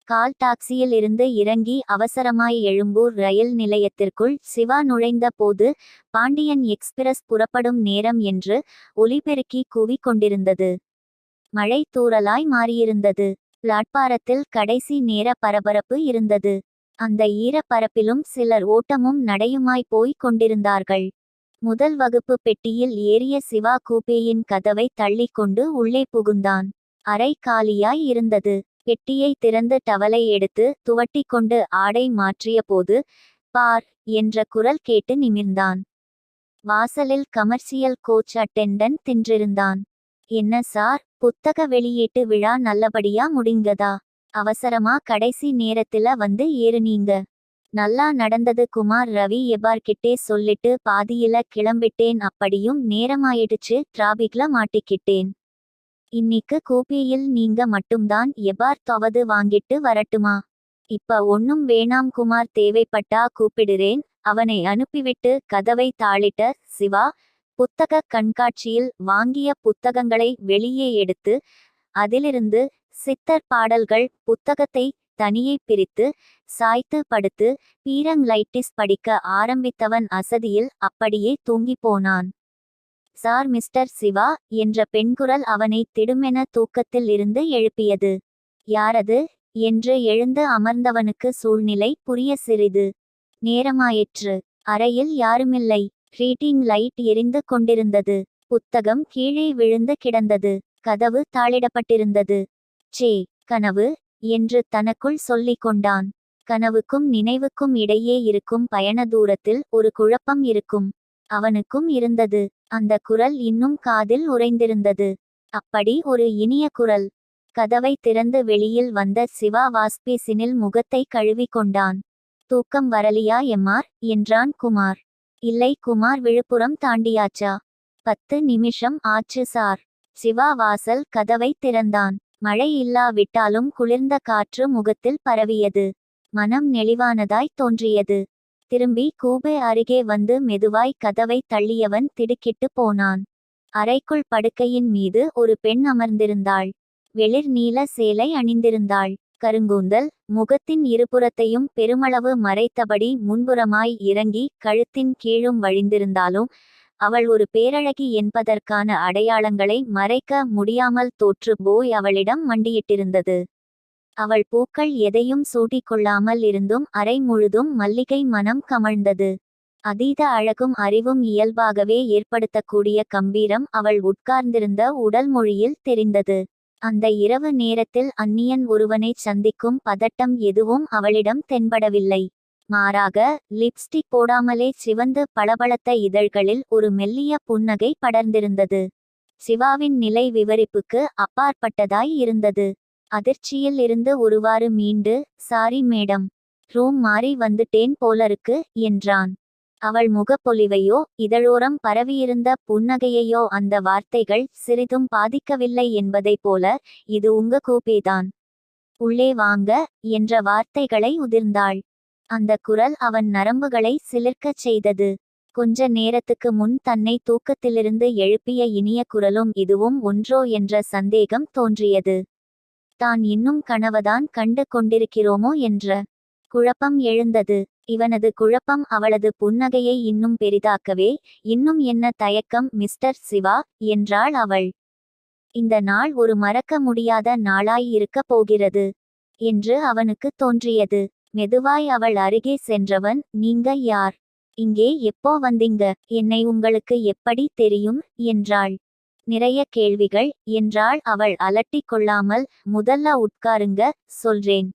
கால் டாக்ஸியில் இருந்து இறங்கி அவசரமாய் எழும்பூர் ரயில் நிலையத்திற்குள் சிவா நுழைந்த போது பாண்டியன் எக்ஸ்பிரஸ் புறப்படும் நேரம் என்று ஒலிபெருக்கி கூவிக் கொண்டிருந்தது. மழை தூறலாய் மாறியிருந்தது. பிளாட்பாரத்தில் கடைசி நேர பரபரப்பு இருந்தது. அந்த ஈரப்பரப்பிலும் சிலர் ஓட்டமும் நடையுமாய் போய்க் கொண்டிருந்தார்கள். முதல் வகுப்பு பெட்டியில் ஏறிய சிவா கூபேயின் கதவை தள்ளிக்கொண்டு உள்ளே புகுந்தான். அறை காலியாய் இருந்தது. பெட்டியை திறந்து டவலை எடுத்து துவட்டி கொண்டு ஆடை மாற்றிய போது பார் என்ற குரல் கேட்டு நிமிர்ந்தான். வாசலில் கமர்ஷியல் கோச் அட்டெண்டன்ட் தின்றிருந்தான். என்ன சார், புத்தக வெளியீட்டு விழா நல்லபடியா முடிங்கதா? அவசரமா கடைசி நேரத்துல வந்து ஏறுனீங்க. நல்லா நடந்தது குமார். ரவி எபார்கிட்டே சொல்லிட்டு பாதியில கிளம்பிட்டேன். அப்படியும் நேரமாயிடுச்சு, டிராபிக்ல மாட்டிக்கிட்டேன். இன்னிக்கு கூபியில் நீங்க மட்டும்தான். எபார்த்தாவது வாங்கிட்டு வரட்டுமா? இப்ப ஒன்னும் வேணாம் குமார், தேவைப்பட்டா கூப்பிடுறேன். அவனை அனுப்பிவிட்டு கதவை தாளிட்ட சிவா புத்தக கண்காட்சியில் வாங்கிய புத்தகங்களை வெளியே எடுத்து அதிலிருந்து சித்தர் பாடல்கள் புத்தகத்தை தனியே பிரித்து சாய்த்து படுத்து பீரங்லைட்டிஸ் படிக்க ஆரம்பித்தவன் அசதியில் அப்படியே தூங்கி போனான். சார், மிஸ்டர் சிவா என்ற பெண்குரல் அவனை திடுமென தூக்கத்தில் இருந்து எழுப்பியது. யாரது என்று எழுந்து அமர்ந்தவனுக்கு சூழ்நிலை புரிய சிறிது நேரமாயிற்று. அறையில் யாருமில்லை. ரீடிங் லைட் எரிந்து கொண்டிருந்தது. புத்தகம் கீழே விழுந்து கிடந்தது. கதவு தாளிடப்பட்டிருந்தது. சே, கனவு என்று தனக்குள் சொல்லிக் கொண்டான். கனவுக்கும் நினைவுக்கும் இடையே இருக்கும் பயண தூரத்தில் ஒரு குழப்பம் இருக்கும். அவனுக்கும் இருந்தது. அந்த குரல் இன்னும் காதில் உறைந்திருந்தது. அப்படி ஒரு இனிய குரல். கதவை திறந்து வெளியில் வந்த சிவா வாஸ்பேசினில் முகத்தை கழுவி கொண்டான். தூக்கம் வரலியா எம்மார் என்றான் குமார். இல்லை குமார், விழுப்புரம் தாண்டியாச்சா? 10 நிமிஷம் ஆச்சு சார். சிவா வாசல் கதவை திறந்தான். மழை இல்லாவிட்டாலும் குளிர்ந்த காற்று முகத்தில் பரவியது. மனம் நெளிவானதாய் தோன்றியது. திரும்பி கூபே அருகே வந்து மெதுவாய் கதவை தள்ளியவன் திடுக்கிட்டு போனான். அறைக்குள் படுக்கையின் மீது ஒரு பெண் அமர்ந்திருந்தாள். வெளிர் நீல சேலை அணிந்திருந்தாள். கருங்கூந்தல் முகத்தின் இருபுறத்தையும் பெருமளவு மறைத்தபடி முன்புறமாய் இறங்கி கழுத்தின் கீழும் வழிந்திருந்தாலும் அவள் ஒரு பேரழகி என்பதற்கான அடையாளங்களை மறைக்க முடியாமல் தோற்று போய் அவளிடம் மண்டியிட்டிருந்தது. அவள் பூக்கள் எதையும் சூட்டிக்கொள்ளாமல் இருந்தும் அறை முழுதும் மல்லிகை மனம் கமழ்ந்தது. அதீத அழகும் அறிவும் இயல்பாகவே ஏற்படுத்தக்கூடிய கம்பீரம் அவள் உட்கார்ந்திருந்த உடல் மொழியில் தெரிந்தது. அந்த இரவு நேரத்தில் அந்நியன் ஒருவனை சந்திக்கும் பதட்டம் எதுவும் அவளிடம் தென்படவில்லை. மாறாக லிப்ஸ்டிக் போடாமலே சிவந்து பளபளத்த இதழ்களில் ஒரு மெல்லிய புன்னகை படர்ந்திருந்தது. சிவாவின் நிலை விவரிப்புக்கு அப்பாற்பட்டதாய் இருந்தது. அதிர்ச்சியில் இருந்து ஒருவாறு மீண்டு, சாரி மேடம், ரூம் மாறி வந்துட்டேன் போலருக்கு என்றான். அவள் முகப்பொலிவையோ இதழோரம் பரவியிருந்த புன்னகையையோ அந்த வார்த்தைகள் சிறிதும் பாதிக்கவில்லை என்பதை போல, இது உங்க கூபேதான், உள்ளே வாங்க என்ற வார்த்தைகளை உதிர்ந்தாள். அந்த குரல் அவன் நரம்புகளை சிலிர்க்கச் செய்தது. கொஞ்ச நேரத்துக்கு முன் தன்னை தூக்கத்திலிருந்து எழுப்பிய இனிய குரலும் இதுவும் ஒன்றோ என்ற சந்தேகம் தோன்றியது. தான் இன்னும் கனவுதான் கண்டு கொண்டிருக்கிறோமோ என்ற குழப்பம் எழுந்தது. இவனது குழப்பம் அவளது புன்னகையை இன்னும் பெரிதாக்கவே, இன்னும் என்ன தயக்கம் மிஸ்டர் சிவா என்றாள் அவள். இந்த நாள் ஒரு மறக்க முடியாத நாளாய் இருக்கப் போகிறது என்று அவனுக்கு தோன்றியது. மெதுவாய் அவள் அருகே சென்றவன், நீங்க யார்? இங்கே எப்போ வந்தீங்க? என்னை உங்களுக்கு எப்படி தெரியும் என்றாள். நிறைய கேள்விகள் என்றாள் அவள் அலட்டிக் கொள்ளாமல். முதல்ல உட்காருங்க, சொல்றேன்.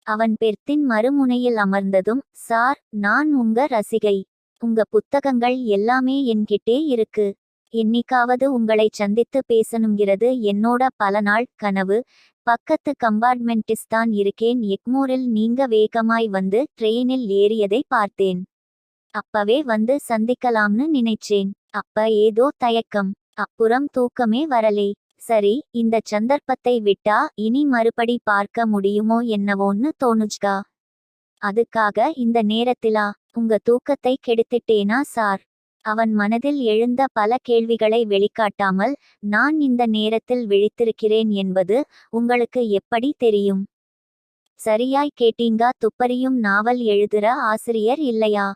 அவன் பெர்த்தின் மறுமுனையில் அமர்ந்ததும், சார், நான் உங்க ரசிகை. உங்க புத்தகங்கள் எல்லாமே என்கிட்டே இருக்கு. என்னைக்காவது உங்களை சந்தித்து பேசணுங்கிறது என்னோட பல நாள் கனவு. பக்கத்து கம்பார்ட்மெண்ட்டிஸ்தான் இருக்கேன். எக்மோரில் நீங்க வேகமாய் வந்து ட்ரெயினில் ஏறியதை பார்த்தேன். அப்பவே வந்து சந்திக்கலாம்னு நினைச்சேன். அப்ப ஏதோ தயக்கம், அப்புறம் தூக்கமே வரலே. சரி, இந்த சந்தர்ப்பத்தை விட்டா இனி மறுபடி பார்க்க முடியுமோ என்னவோன்னு தோணுச்கா. அதுக்காக இந்த நேரத்திலா உங்க தூக்கத்தை கெடுத்துட்டேனா சார்? அவன் மனதில் எழுந்த பல கேள்விகளை வெளிக்காட்டாமல், நான் இந்த நேரத்தில் விழித்திருக்கிறேன் என்பது உங்களுக்கு எப்படி தெரியும்? சரியாய் கேட்டீங்க. துப்பறியும் நாவல் எழுதுற ஆசிரியர் இல்லையா?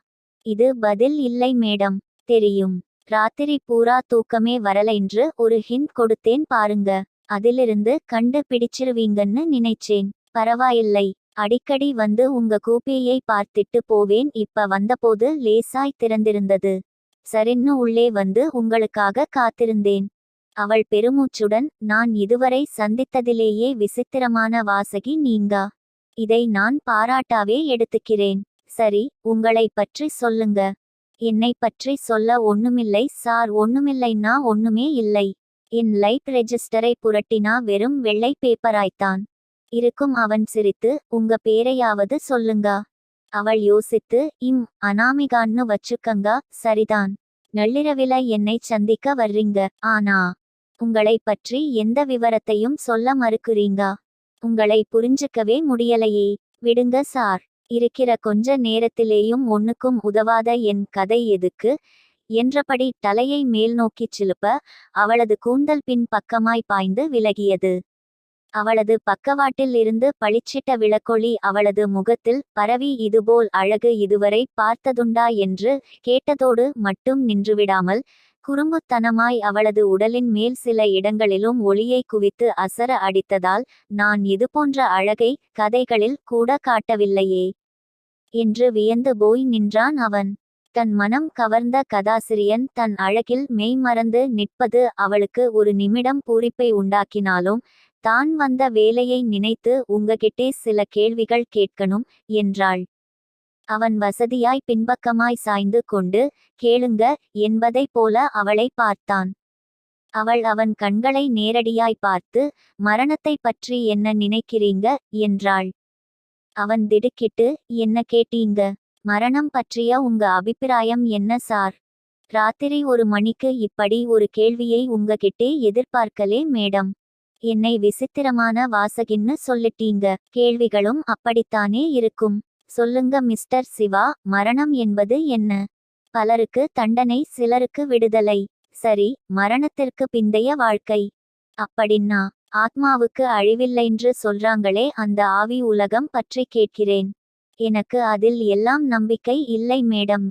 இது பதில் இல்லை மேடம். தெரியும். ராத்திரி பூரா தூக்கமே வரலைன்று ஒரு ஹிண்ட் கொடுத்தேன் பாருங்க. அதிலிருந்து கண்டு பிடிச்சிருவீங்கன்னு நினைச்சேன். பரவாயில்லை. அடிக்கடி வந்து உங்க கூப்பையை பார்த்திட்டு போவேன். இப்ப வந்தபோது லேசாய் திறந்திருந்தது. சரின்னு உள்ளே வந்து உங்களுக்காக காத்திருந்தேன். அவள் பெருமூச்சுடன், நான் இதுவரை சந்தித்ததிலேயே விசித்திரமான வாசகி நீங்க. இதை நான் பாராட்டாவே எடுத்துக்கிறேன். சரி, உங்களை பற்றி சொல்லுங்க. என்னை பற்றி சொல்ல ஒண்ணுமில்லை சார். ஒண்ணுமில்லைன்னா ஒண்ணுமே இல்லை. என் லைஃப் ரெஜிஸ்டரை புரட்டினா வெறும் வெள்ளை பேப்பராய்த்தான் இருக்கும். அவன் சிரித்து, உங்க பேரையாவது சொல்லுங்க. அவள் யோசித்து, அனாமிகான்னு வச்சுக்கங்க. சரிதான். நள்ளிரவில என்னை சந்திக்க வர்றீங்க. ஆனா உங்களை பற்றி எந்த விவரத்தையும் சொல்ல மறுக்குறீங்க. உங்களை புரிஞ்சுக்கவே முடியலையே. விடுங்க சார். இருக்கிற கொஞ்ச நேரத்திலேயும் ஒன்னுக்கும் உதவாத என் கதை எதுக்கு என்றபடி தலையை மேல் நோக்கிச் சிலுப்ப அவளது கூந்தல் பின் பக்கமாய் பாய்ந்து விலகியது. அவளது பக்கவாட்டில் இருந்து பளிச்சிட்ட விளக்கொளி அவளது முகத்தில் பரவி, இதுபோல் அழகு இதுவரை பார்த்ததுண்டா என்று கேட்டதோடு மட்டும் நின்றுவிடாமல் குறும்புத்தனமாய் அவளது உடலின் மேல் சில இடங்களிலும் ஒளியை குவித்து அசர அடித்ததால், நான் இதுபோன்ற அழகை கதைகளில் கூட காட்டவில்லையே என்று வியந்து போய் நின்றான் அவன். தன் மனம் கவர்ந்த கதாசிரியன் தன் அழகில் மெய்மறந்து நிற்பது அவளுக்கு ஒரு நிமிடம் பூரிப்பை உண்டாக்கினாலும், தான் வந்த வேலையை நினைத்து உங்ககிட்டே சில கேள்விகள் கேட்கணும் என்றாள். அவன் வசதியாய் பின்பக்கமாய் சாய்ந்து கொண்டு, கேளுங்க என்பதை போல அவளை பார்த்தான். அவள் அவன் கண்களை நேரடியாய் பார்த்து, மரணத்தை பற்றி என்ன நினைக்கிறீங்க என்றாள். அவன் திடுக்கிட்டு, என்ன கேட்டீங்க? மரணம் பற்றிய உங்க அபிப்பிராயம் என்ன சார்? ராத்திரி 1 மணிக்கு இப்படி ஒரு கேள்வியை உங்ககிட்டே எதிர்பார்க்கலே மேடம். என்னை விசித்திரமான வாசகின்னு சொல்லிட்டீங்க. கேள்விகளும் அப்படித்தானே இருக்கும். சொல்லுங்க மிஸ்டர் சிவா, மரணம் என்பது என்ன? பலருக்கு தண்டனை, சிலருக்கு விடுதலை. சரி, மரணத்திற்கு பிந்தைய வாழ்க்கை. அப்படின்னா ஆத்மாவுக்கு அழிவில்லைன்று சொல்றாங்களே, அந்த ஆவி உலகம் பற்றி கேட்கிறேன். எனக்கு அதில் எல்லாம் நம்பிக்கை இல்லை மேடம்.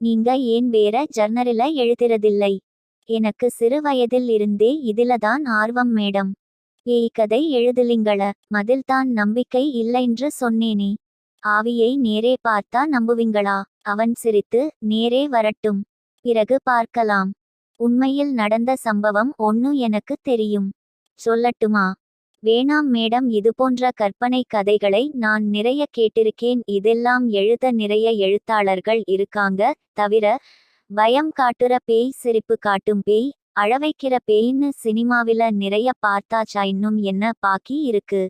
நீங்க ஏன் வேற ஜர்னலில எழுதுறதில்லை? எனக்கு சிறு வயதில் இருந்தே இதிலதான் ஆர்வம் மேடம். ஏய் கதை எழுதுலிங்கள, மதில்தான் நம்பிக்கை இல்லைன்று சொன்னேனே. ஆவியை நேரே பார்த்தா நம்புவீங்களா? அவன் சிரித்து, நேரே வரட்டும், பிறகு பார்க்கலாம். உண்மையில் நடந்த சம்பவம் ஒன்னு எனக்கு தெரியும். சொல்லட்டுமா? வேணாம் மேடம். இதுபோன்ற கற்பனை கதைகளை நான் நிறைய கேட்டிருக்கேன். இதெல்லாம் எழுத நிறைய எழுத்தாளர்கள் இருக்காங்க. தவிர பயம் காட்டுற பேய், சிரிப்பு காட்டும் பேய், அழவைக்கிற பேய்ன்னு சினிமாவில நிறைய பார்த்தாச்சா? இன்னும் என்ன பாக்கி இருக்கு?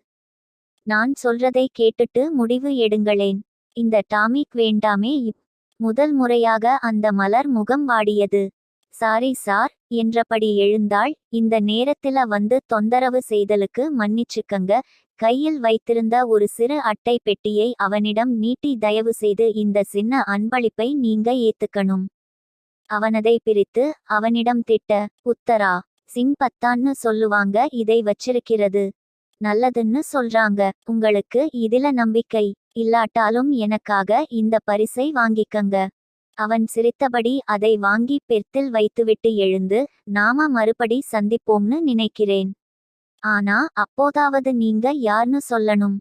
நான் சொல்றதை கேட்டுட்டு முடிவு எடுங்களேன். இந்த டாமிக் வேண்டாமே. முதல் முறையாக அந்த மலர் முகம் வாடியது. சாரி சார் என்றபடி எழுந்தாள். இந்த நேரத்தில வந்து தொந்தரவு செய்தலுக்கு மன்னிச்சுக்கங்க. கையில் வைத்திருந்த ஒரு சிறு அட்டை பெட்டியை அவனிடம் நீட்டி, தயவு செய்து இந்த சின்ன அன்பளிப்பை நீங்க ஏத்துக்கணும். அவனதை பிரித்து அவனிடம் திட்ட, உத்தரா சிங் பத்தான்னு சொல்லுவாங்க. இதை வச்சிருக்கிறது நல்லதுன்னு சொல்றாங்க. உங்களுக்கு இதில நம்பிக்கை இல்லாட்டாலும் எனக்காக இந்த பரிசை வாங்கிக்கங்க. அவன் சிரித்தபடி அதை வாங்கி பெர்த்தில் வைத்துவிட்டு எழுந்து, நாம மறுபடி சந்திப்போம்னு நினைக்கிறேன். ஆனா அப்போதாவது நீங்க யார்னு சொல்லணும்.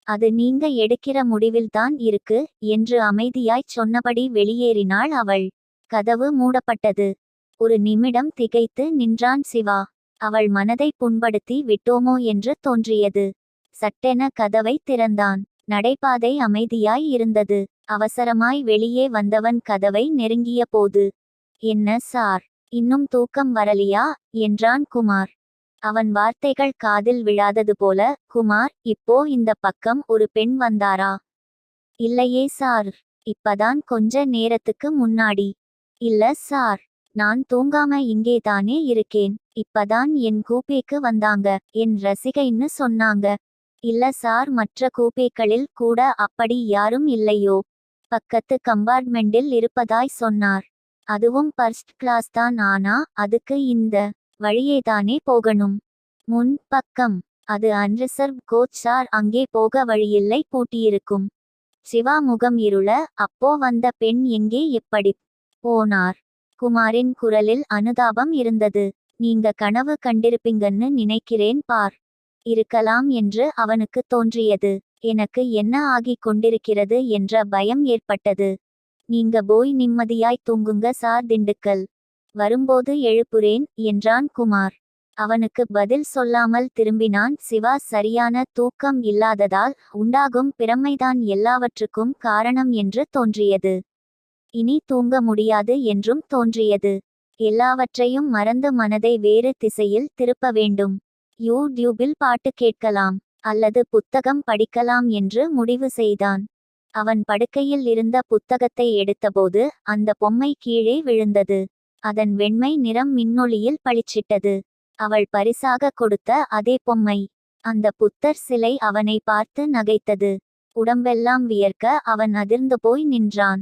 அது நீங்க எடுக்கிற முடிவில்தான் இருக்கு என்று அமைதியாய்ச் சொன்னபடி வெளியேறினாள் அவள். கதவு மூடப்பட்டது. ஒரு நிமிடம் திகைத்து நின்றான் சிவா. அவள் மனதை புண்படுத்தி விட்டோமோ என்று தோன்றியது. சட்டென கதவை திறந்தான். நடைபாதை அமைதியாய் இருந்தது. அவசரமாய் வெளியே வந்தவன் கதவை நெருங்கிய போது, என்ன சார், இன்னும் தூக்கம் வரலியா என்றான் குமார். அவன் வார்த்தைகள் காதில் விழாதது போல, குமார், இப்போ இந்த பக்கம் ஒரு பெண் வந்தாரா? இல்லையே சார், இப்பதான் கொஞ்ச நேரத்துக்கு முன்னாடி. இல்ல சார், நான் தூங்காம இங்கேதானே இருக்கேன். இப்பதான் என் கூப்பேக்கு வந்தாங்க. என் ரசிகைன்னு சொன்னாங்க. இல்ல சார், மற்ற கூப்பேக்களில் கூட அப்படி யாரும் இல்லையோ? பக்கத்து கம்பார்ட்மெண்டில் இருப்பதாய் சொன்னார். அதுவும் ஃபர்ஸ்ட் கிளாஸ் தான். ஆனா அதுக்கு இந்த வழியேதானே போகணும். முன் பக்கம். அது அன்ரிசர்வ் கோச் சார், அங்கே போக வழியில்லை, பூட்டியிருக்கும். சிவா முகம் இருள, அப்போ வந்த பெண் எங்கே, எப்படி போனார்? குமாரின் குரலில் அனுதாபம் இருந்தது. நீங்க கனவு கண்டிருப்பீங்கன்னு நினைக்கிறேன் பார். இருக்கலாம் என்று அவனுக்கு தோன்றியது. எனக்கு என்ன ஆகிக் கொண்டிருக்கிறது என்ற பயம் ஏற்பட்டது. நீங்க போய் நிம்மதியாய் தூங்குங்க சார், திண்டுக்கல் வரும்போது எழுப்புறேன் என்றான் குமார். அவனுக்கு பதில் சொல்லாமல் திரும்பினான் சிவா. சரியான தூக்கம் இல்லாததால் உண்டாகும் பிரமைதான் எல்லாவற்றுக்கும் காரணம் என்று தோன்றியது. இனி தூங்க முடியாது என்றும் தோன்றியது. எல்லாவற்றையும் மறந்து மனதை வேறு திசையில் திருப்ப வேண்டும். யூடியூபில் பாட்டு கேட்கலாம் அல்லது புத்தகம் படிக்கலாம் என்று முடிவு செய்தான். அவன் படுக்கையில் இருந்த புத்தகத்தை எடுத்தபோது அந்த பொம்மை கீழே விழுந்தது. அதன் வெண்மை நிறம் மின்னொளியில் பளிச்சிட்டது. அவள் பரிசாக கொடுத்த அதே பொம்மை. அந்த புத்தர் சிலை அவனை பார்த்து நகைத்தது. உடம்பெல்லாம் வியர்க்க அவன் அதிர்ந்து போய் நின்றான்.